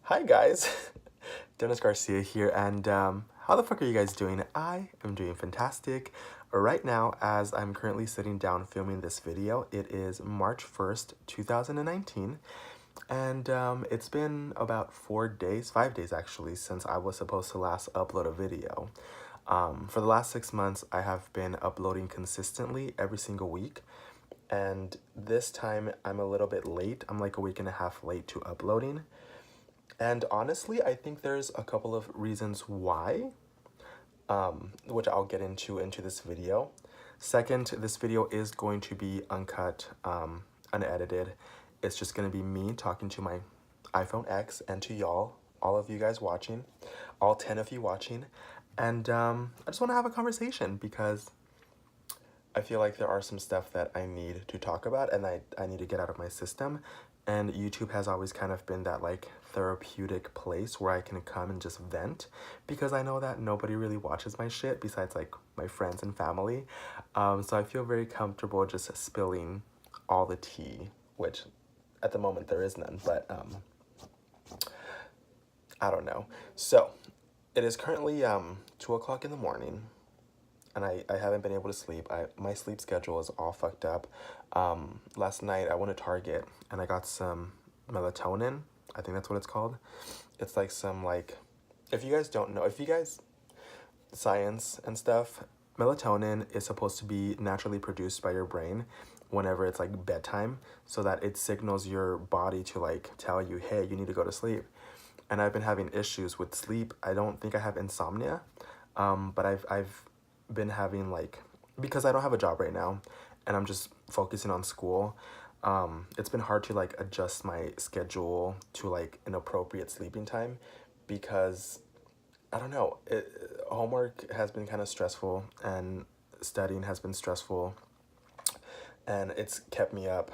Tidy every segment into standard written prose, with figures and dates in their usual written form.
Hi guys, Dennis Garcia here, and how the fuck are you guys doing? I am doing fantastic. Right now, as I'm currently sitting down filming this video, it is March 1st, 2019, and it's been about 4 days, 5 days actually, since I was supposed to last upload a video. For the last 6 months, I have been uploading consistently every single week, and this time I'm a little bit late. I'm like a week and a half late to uploading. And honestly, I think there's a couple of reasons why, which I'll get into this video. Second, this video is going to be uncut, unedited. It's just going to be me talking to my iPhone X and to y'all, all of you guys watching, all 10 of you watching. And I just want to have a conversation because I feel like there are some stuff that I need to talk about and I need to get out of my system. And YouTube has always kind of been that like therapeutic place where I can come and just vent because I know that nobody really watches my shit besides like my friends and family. So I feel very comfortable just spilling all the tea, which at the moment there is none, but I don't know. So it is currently 2 o'clock in the morning and I haven't been able to sleep. My sleep schedule is all fucked up. Last night I went to Target and I got some melatonin. I think that's what it's called. It's like some like, if you guys don't know, if you guys science and stuff, melatonin is supposed to be naturally produced by your brain whenever it's like bedtime so that it signals your body to like tell you, hey, you need to go to sleep. And I've been having issues with sleep. I don't think I have insomnia, but I've been having like, because I don't have a job right now and I'm just focusing on school, it's been hard to like adjust my schedule to like an appropriate sleeping time because I don't know, homework has been kind of stressful and studying has been stressful and it's kept me up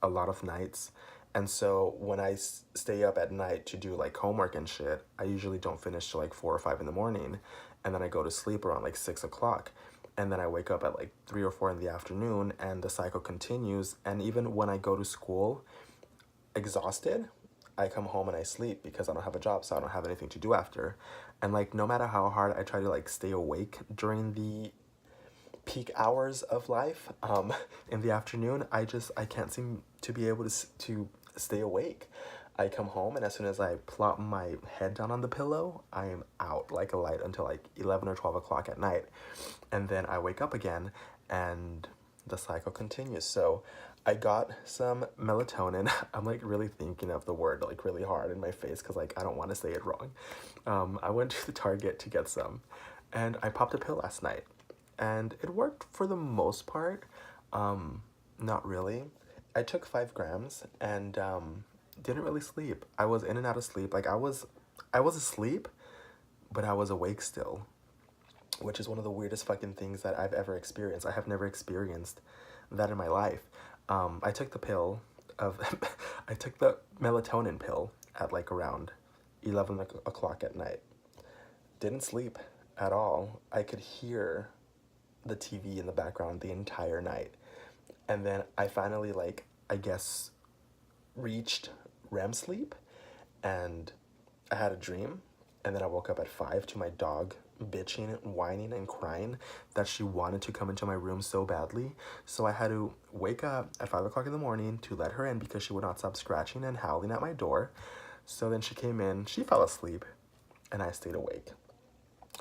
a lot of nights. And so when I stay up at night to do like homework and shit, I usually don't finish till like 4 or 5 in the morning. And then I go to sleep around like 6 o'clock. And then I wake up at like 3 or 4 in the afternoon and the cycle continues. And even when I go to school exhausted, I come home and I sleep because I don't have a job, so I don't have anything to do after. And like no matter how hard I try to like stay awake during the peak hours of life in the afternoon, I can't seem to be able to stay awake. I come home and as soon as I plop my head down on the pillow, I am out like a light until like 11 or 12 o'clock at night. And then I wake up again and the cycle continues. So I got some melatonin. I'm like really thinking of the word like really hard in my face because like I don't want to say it wrong. I went to the Target to get some and I popped a pill last night and it worked for the most part. Not really. I took 5 grams and didn't really sleep. I was in and out of sleep. Like I was asleep, but I was awake still, which is one of the weirdest fucking things that I've ever experienced. I have never experienced that in my life. I took the pill of, I took the melatonin pill at like around 11 o'clock at night. Didn't sleep at all. I could hear the TV in the background the entire night. And then I finally like, I guess, reached REM sleep and I had a dream and then I woke up at 5 to my dog bitching, whining, and crying that she wanted to come into my room so badly. So I had to wake up at 5 o'clock in the morning to let her in because she would not stop scratching and howling at my door. So then she came in, she fell asleep, and I stayed awake.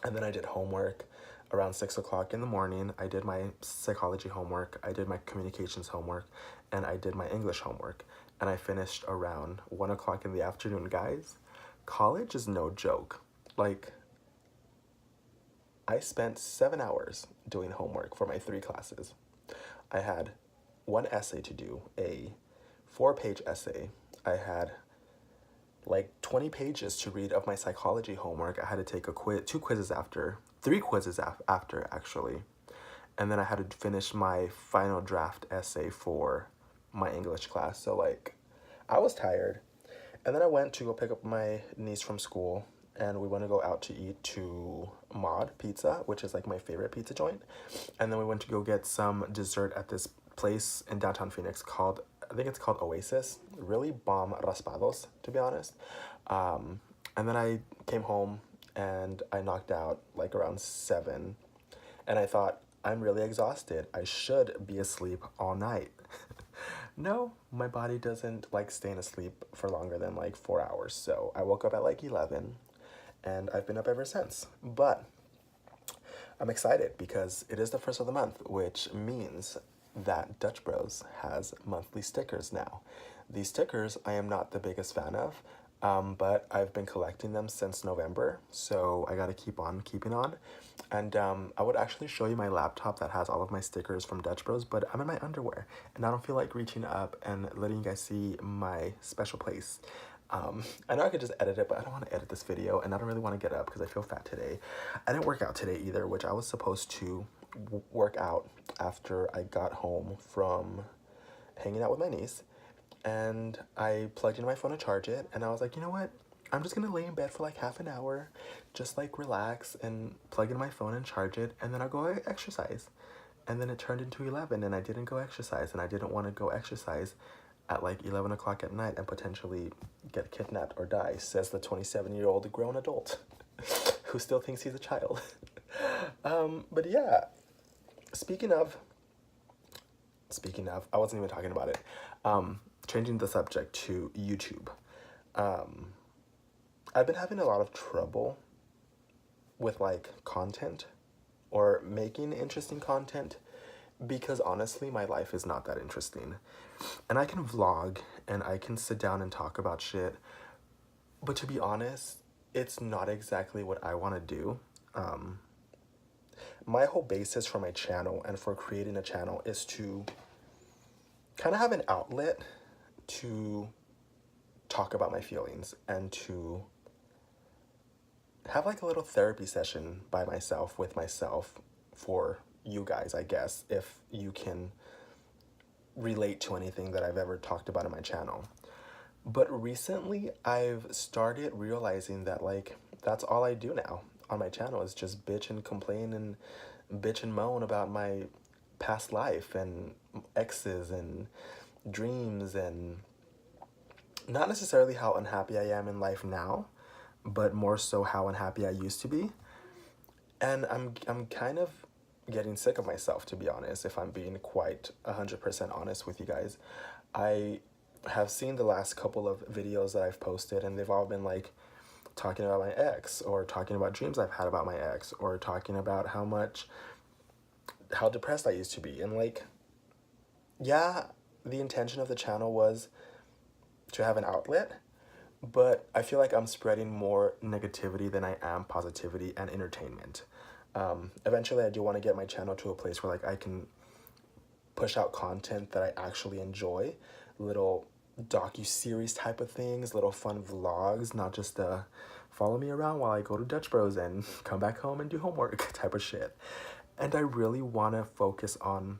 And then I did homework around 6 o'clock in the morning. I did my psychology homework, I did my communications homework, and I did my English homework. And I finished around 1 o'clock in the afternoon. Guys, college is no joke. Like, I spent 7 hours doing homework for my 3 classes. I had one essay to do, a 4-page essay. I had like 20 pages to read of my psychology homework. I had to take a quiz, 2 quizzes after, 3 quizzes after actually. And then I had to finish my final draft essay for my English class. So like, I was tired. And then I went to go pick up my niece from school and we went to go out to eat to Mod Pizza, which is like my favorite pizza joint. And then we went to go get some dessert at this place in downtown Phoenix called I think it's called Oasis. Really bomb raspados, to be honest. And then I came home and I knocked out like around 7. And I thought, I'm really exhausted. I should be asleep all night. No, my body doesn't like staying asleep for longer than like 4 hours. So I woke up at like 11 and I've been up ever since. But I'm excited because it is the first of the month, which means that Dutch Bros has monthly stickers now. These stickers I am not the biggest fan of, but I've been collecting them since November, so I gotta keep on keeping on. And I would actually show you my laptop that has all of my stickers from Dutch Bros, but I'm in my underwear, and I don't feel like reaching up and letting you guys see my special place. I know I could just edit it, but I don't want to edit this video, and I don't really want to get up because I feel fat today. I didn't work out today either, which I was supposed to work out after I got home from hanging out with my niece. And I plugged in my phone to charge it, and I was like, you know what? I'm just gonna lay in bed for like half an hour, just like relax and plug in my phone and charge it, and then I'll go exercise. And then it turned into 11 and I didn't go exercise, and I didn't want to go exercise at like 11 o'clock at night and potentially get kidnapped or die, says the 27-year-old grown adult who still thinks he's a child. But yeah, speaking of, I wasn't even talking about it. Changing the subject to YouTube. I've been having a lot of trouble with like content or making interesting content because honestly, my life is not that interesting. And I can vlog and I can sit down and talk about shit, but to be honest, it's not exactly what I want to do. My whole basis for my channel and for creating a channel is to kind of have an outlet to talk about my feelings and to have like a little therapy session by myself with myself for you guys, I guess, if you can relate to anything that I've ever talked about in my channel. But recently I've started realizing that like that's all I do now on my channel is just bitch and complain and bitch and moan about my past life and exes and dreams, and not necessarily how unhappy I am in life now, but more so how unhappy I used to be. And I'm kind of getting sick of myself, to be honest, if I'm being quite 100% honest with you guys. I have seen the last couple of videos that I've posted, and they've all been like talking about my ex, or talking about dreams I've had about my ex, or talking about how depressed I used to be. And like, yeah, the intention of the channel was to have an outlet, but I feel like I'm spreading more negativity than I am positivity and entertainment. Eventually I do want to get my channel to a place where like I can push out content that I actually enjoy, little docu-series type of things, little fun vlogs, not just follow me around while I go to Dutch Bros and come back home and do homework type of shit. And I really want to focus on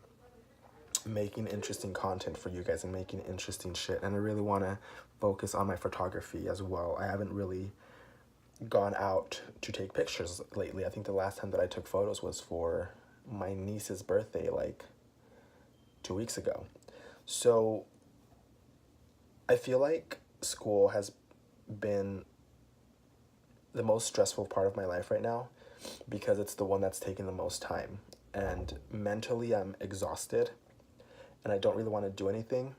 making interesting content for you guys and making interesting shit, and I really want to focus on my photography as well. I haven't really gone out to take pictures lately. I think the last time that I took photos was for my niece's birthday like 2 weeks ago. So I feel like school has been the most stressful part of my life right now because it's the one that's taking the most time, and mentally I'm exhausted and I don't really want to do anything.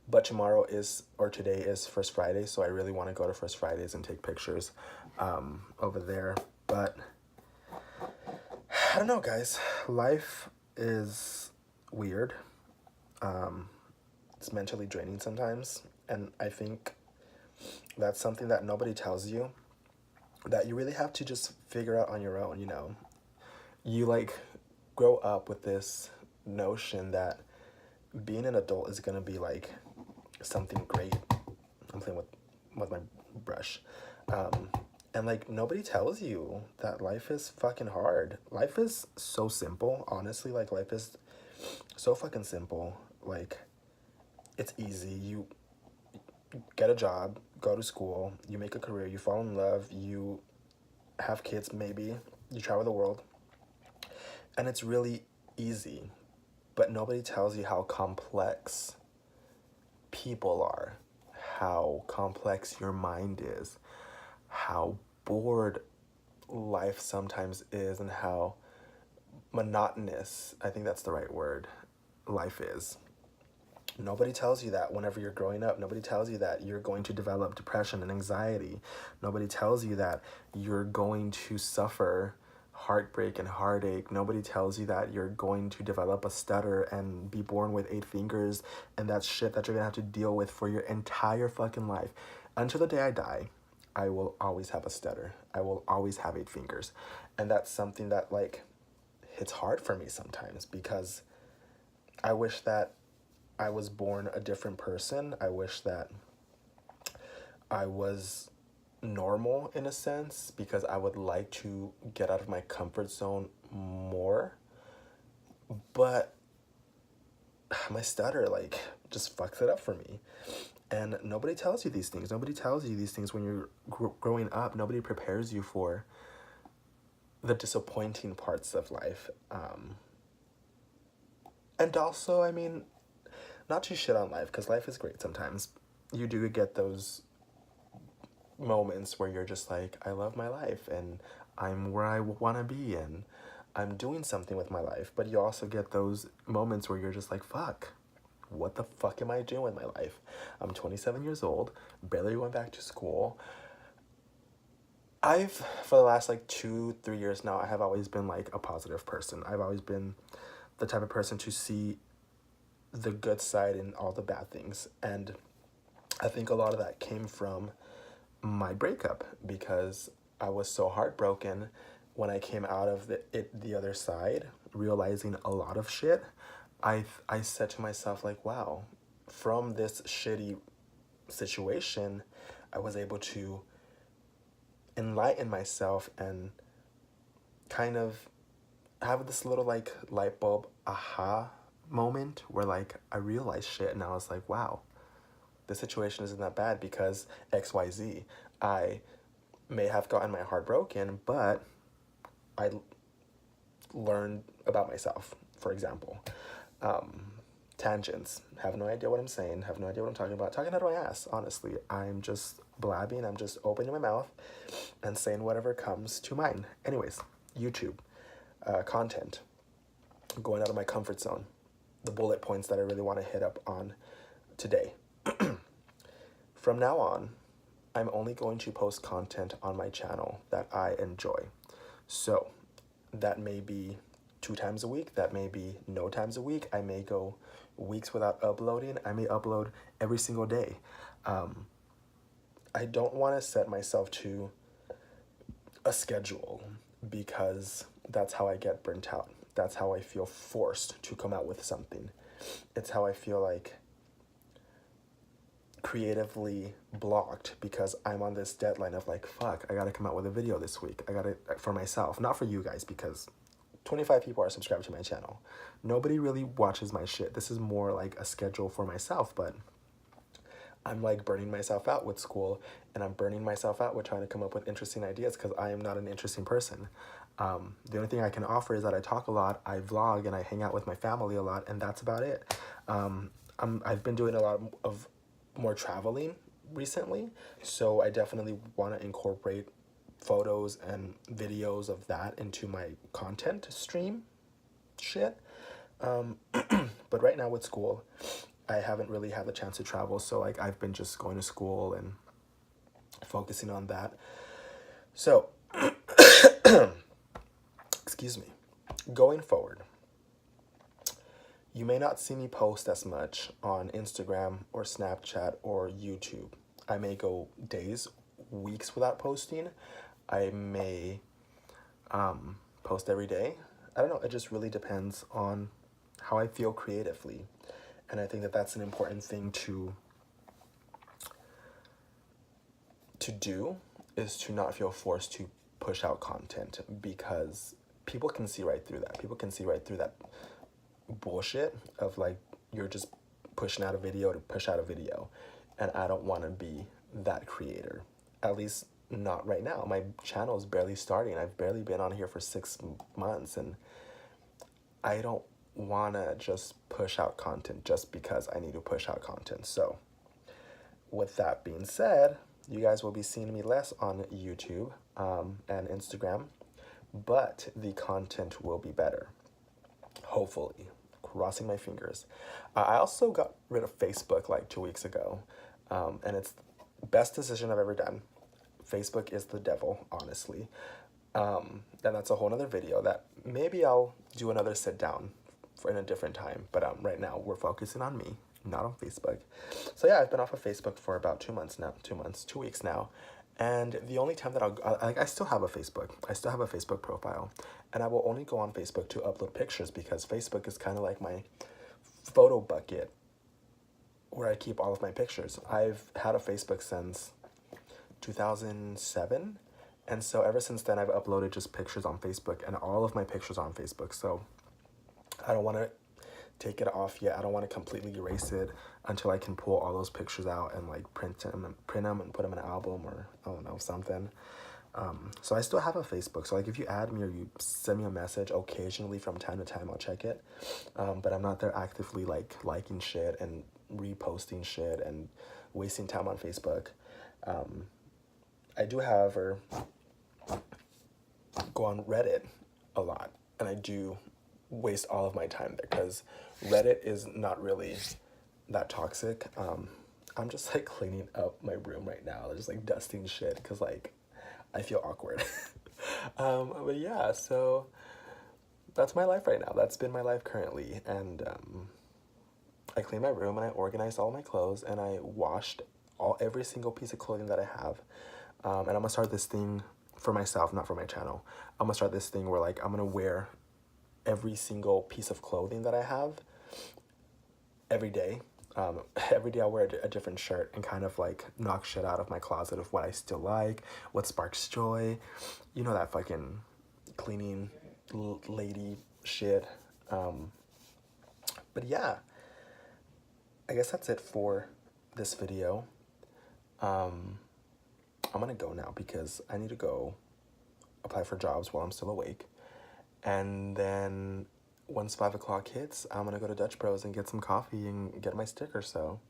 But tomorrow is, or today is First Friday, so I really want to go to First Fridays and take pictures over there. But I don't know, guys. Life is weird. It's mentally draining sometimes, and I think that's something that nobody tells you, that you really have to just figure out on your own, you know. You like grow up with this notion that being an adult is gonna be like something great. I'm playing with my brush. And like nobody tells you that life is fucking hard. Life is so simple, honestly. Like life is so fucking simple. Like it's easy. You get a job, go to school, you make a career, you fall in love, you have kids maybe, you travel the world, and it's really easy. But nobody tells you how complex people are, how complex your mind is, how bored life sometimes is, and how monotonous, I think that's the right word, life is. Nobody tells you that whenever you're growing up. Nobody tells you that you're going to develop depression and anxiety. Nobody tells you that you're going to suffer heartbreak and heartache. Nobody tells you that you're going to develop a stutter and be born with 8 fingers, and that's shit that you're gonna have to deal with for your entire fucking life. Until the day I die, I will always have a stutter. I will always have 8 fingers. And that's something that, like, hits hard for me sometimes, because I wish that I was born a different person. I wish that I was normal in a sense, because I would like to get out of my comfort zone more. But my stutter, like, just fucks it up for me. And nobody tells you these things. Nobody tells you these things when you're growing up. Nobody prepares you for the disappointing parts of life. And also, I mean, not to shit on life, because life is great sometimes. You do get those moments where you're just like, I love my life, and I'm where I want to be, and I'm doing something with my life. But you also get those moments where you're just like, fuck, what the fuck am I doing with my life? I'm 27 years old, barely went back to school. For the last like 2-3 years now, I have always been like a positive person. I've always been the type of person to see the good side in all the bad things. And I think a lot of that came from my breakup, because I was so heartbroken when I came out of the other side, realizing a lot of shit. I said to myself, like, wow, from this shitty situation, I was able to enlighten myself and kind of have this little like light bulb aha moment where like I realized shit, and I was like, wow, the situation isn't that bad because XYZ. I may have gotten my heart broken, but I learned about myself, for example. Tangents. Have no idea what I'm saying. Have no idea what I'm talking about. Talking out of my ass, honestly. I'm just blabbing. I'm just opening my mouth and saying whatever comes to mind. Anyways, YouTube. Content. Going out of my comfort zone. The bullet points that I really want to hit up on today. From now on, I'm only going to post content on my channel that I enjoy. So that may be 2 times a week. That may be no times a week. I may go weeks without uploading. I may upload every single day. I don't want to set myself to a schedule, because that's how I get burnt out. That's how I feel forced to come out with something. It's how I feel like creatively blocked, because I'm on this deadline of like, fuck, I gotta come out with a video this week. I gotta, for myself, not for you guys, because 25 people are subscribed to my channel. Nobody really watches my shit. This is more like a schedule for myself, but I'm like burning myself out with school, and I'm burning myself out with trying to come up with interesting ideas, because I am not an interesting person. The only thing I can offer is that I talk a lot, I vlog, and I hang out with my family a lot, and that's about it. I've been doing a lot of more traveling recently, so I definitely want to incorporate photos and videos of that into my content stream shit. But right now with school, I haven't really had the chance to travel, so like I've been just going to school and focusing on that. So, excuse me, going forward, you may not see me post as much on Instagram or Snapchat or YouTube. I may go days, weeks without posting. I may post every day. I don't know, it just really depends on how I feel creatively. And I think that that's an important thing to do, is to not feel forced to push out content, because people can see right through that. People can see right through that bullshit of like, you're just pushing out a video to push out a video. And I don't want to be that creator, at least not right now. My channel is barely starting. I've barely been on here for 6 months, and I don't wanna just push out content just because I need to push out content. So with that being said, you guys will be seeing me less on YouTube and Instagram, but the content will be better. Hopefully. Crossing my fingers. I also got rid of Facebook like 2 weeks ago, and it's the best decision I've ever done. Facebook is the devil, honestly. And that's a whole nother video that maybe I'll do another sit down for in a different time. But right now we're focusing on me, not on Facebook. So yeah, I've been off of Facebook for about 2 months now, 2 weeks now. And the only time that I still have a Facebook. I still have a Facebook profile. And I will only go on Facebook to upload pictures because Facebook is kind of like my photo bucket where I keep all of my pictures. I've had a Facebook since 2007. And so ever since then, I've uploaded just pictures on Facebook, and all of my pictures are on Facebook. So I don't want to take it off yet. I don't want to completely erase it until I can pull all those pictures out and like print them and put them in an album or I don't know, something. So I still have a Facebook. So like if you add me or you send me a message occasionally from time to time, I'll check it. But I'm not there actively like liking shit and reposting shit and wasting time on Facebook. I do, however, go on Reddit a lot, and I do waste all of my time there because Reddit is not really that toxic. I'm just like cleaning up my room right now, just like dusting shit because like I feel awkward. But yeah, so that's my life right now. That's been my life currently, and I cleaned my room and I organized all my clothes and I washed every single piece of clothing that I have. And I'm gonna start this thing for myself, not for my channel. I'm gonna start this thing where like I'm gonna wear every single piece of clothing that I have every day. Every day I'll wear a different shirt and kind of like knock shit out of my closet of what I still like, what sparks joy. You know, that fucking cleaning lady shit. But yeah, I guess that's it for this video. I'm gonna go now because I need to go apply for jobs while I'm still awake. And then once 5 o'clock hits, I'm gonna go to Dutch Bros and get some coffee and get my sticker. So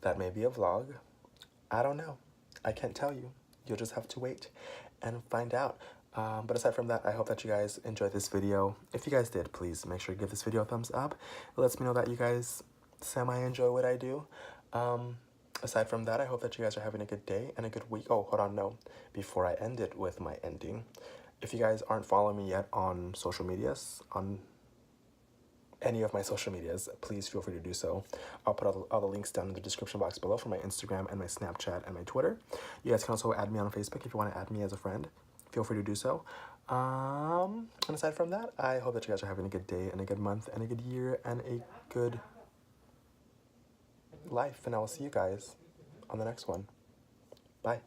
that may be a vlog. I don't know. I can't tell you. You'll just have to wait and find out. But aside from that, I hope that you guys enjoyed this video. If you guys did, please make sure to give this video a thumbs up. It lets me know that you guys semi-enjoy what I do. Aside from that, I hope that you guys are having a good day and a good week. Oh, hold on, no. Before I end it with my ending, if you guys aren't following me yet on social medias, on any of my social medias, please feel free to do so. I'll put all the links down in the description box below for my Instagram and my Snapchat and my Twitter. You guys can also add me on Facebook if you want to add me as a friend. Feel free to do so. And aside from that, I hope that you guys are having a good day and a good month and a good year and a good life. And I will see you guys on the next one. Bye.